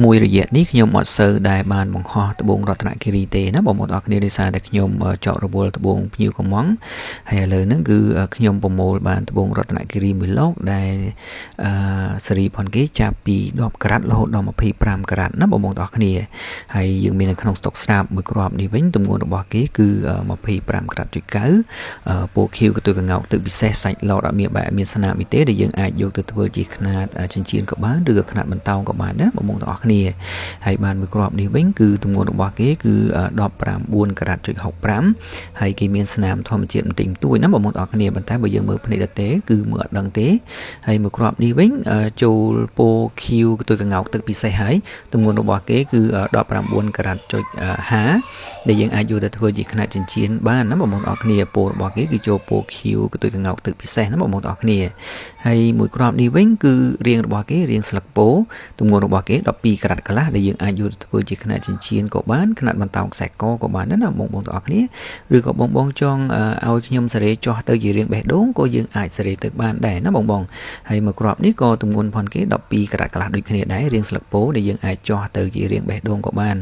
មួយរយៈនេះខ្ញុំអត់សូវដែលបានបង្ហោះត្បូងរតនគិរីទេណាបងប្អូនអរគ្នាដោយសារតែខ្ញុំចករវល់ត្បូងភ្ញៀវកំងហើយឥឡូវហ្នឹងគឺខ្ញុំប្រមូលបានត្បូងរតនគិរីមួយលោកដែលសេរីផនគេចាប់ពី10ការ៉ាត់រហូតដល់25ការ៉ាត់ណាបងប្អូនអរគ្នាហើយយើងមាននៅក្នុងស្តុកស្រាប់មួយគ្រាប់នេះវិញទម្ងន់របស់គេគឺ25ការ៉ាត់ចុច9ពណ៌ខៀវក៏ទៅកងោកទឹកពិសេសសាច់ឡតអត់មានបែបមានស្នាមនេះទេដែលយើងអាចយកទៅធ្វើជាខ្នាតចិញ្ចៀនក៏បានឬក៏ខ្នាតបន្តោងក៏បានណាបងប្អូនទាំងអស់គ្នាហើយបានមួយគ្រាប់នេះវិញគឺទម្ងន់របស់គេគឺ19ការ៉ាត់ចុច65ហើយគេមានស្នាមធម្មជាតិបន្តិចបន្តួចណាបងប្អូនទាំងអស់គ្នាប៉ុន្តែបើយើងមើលភ្នែកទៅទេគឺមើលអត់ដឹងទេហើយមួយគ្រាប់នេះវិញចូលពោខៀវក៏ទៅកងោកទឹកពិសេសហើយទម្ងន់របស់គេគឺ19ការ៉ាត់ចុច50ដែលយើងអាចយកទៅធ្វើជាខ្នាតចិញ្ចៀនបានណាបងប្អូនទាំងអស់គ្នាពោរបស់គេគឺចូលពោខៀវក៏ទៅកងោកទឹកពិសេសណាបងប្អូនទាំងអស់គ្នាហើយមួយគ្រាប់នេះវិញគឺរាងរបស់គេរាងស្លឹកពោទម្ងន់របស់គេ12ការ៉ាត់កន្លះដែលយើងអាចយកទៅធ្វើជាខ្នាតចិញ្ចៀនក៏បានខ្នាតបន្តោងខ្សែកក៏បានដែរណាបងប្អូនទាំងអស់គ្នាឬក៏បងចង់ឲ្យខ្ញុំសេរីចោះទៅជារាងបេះដូងក៏យើងអាចសេរីទៅបានដែរណាបងហើយមួយគ្រាប់នេះក៏ទម្ងន់ផនគេ12ការ៉ាត់កន្លះដូចគ្នាដែររាងស្លឹកពោដែលយើងអាចចោះទៅជារាងបេះដូងក៏បាន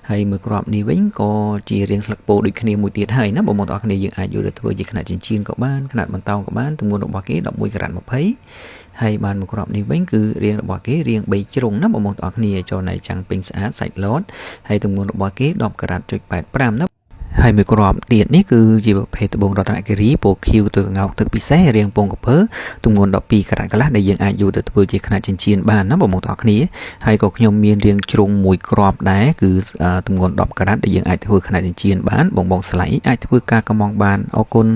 ហើយមួយគ្រាប់នេះវិញក៏ជារាងស្លឹកពោដូចគ្នាមួយទៀតហើយណាបងប្អូនទាំងអស់គ្នាយើងអាចយកទៅធ្វើជាខ្នាតចិញ្ចៀនក៏បានខ្នាតបន្តោងក៏បានទម្ងន់របស់គេ11ការ៉ាត់20ហើយបានមួយគ្រាប់នេះវិញគឺរាងរបស់គេរាង3ជ្រុងណាបងប្អូនទាំងអស់គ្នាចូលណៃចាំងពេញស្អាតសាច់ឡតហើយទម្ងន់របស់គេ10ការ៉ាត់ចុច85ណាហើយមួយគ្រាប់ទៀតនេះគឺជាប្រភេទត្បូងរតនគិរីពណ៌ខៀវទៅកងោកទឹកពិសេសរាងពងកពើទម្ងន់12ការ៉ាត់កន្លះដែលយើងអាចយកទៅធ្វើជាខ្នាតចិញ្ចៀនបានណាបងប្អូនទាំងអស់គ្នាហើយក៏ខ្ញុំមានរាងជ្រុងមួយគ្រាប់ដែរគឺទម្ងន់10ការ៉ាត់ដែលយើងអាចធ្វើខ្នាតចិញ្ចៀនបានបងស្លៃអាចធ្វើការកម្មងបានអរគុណ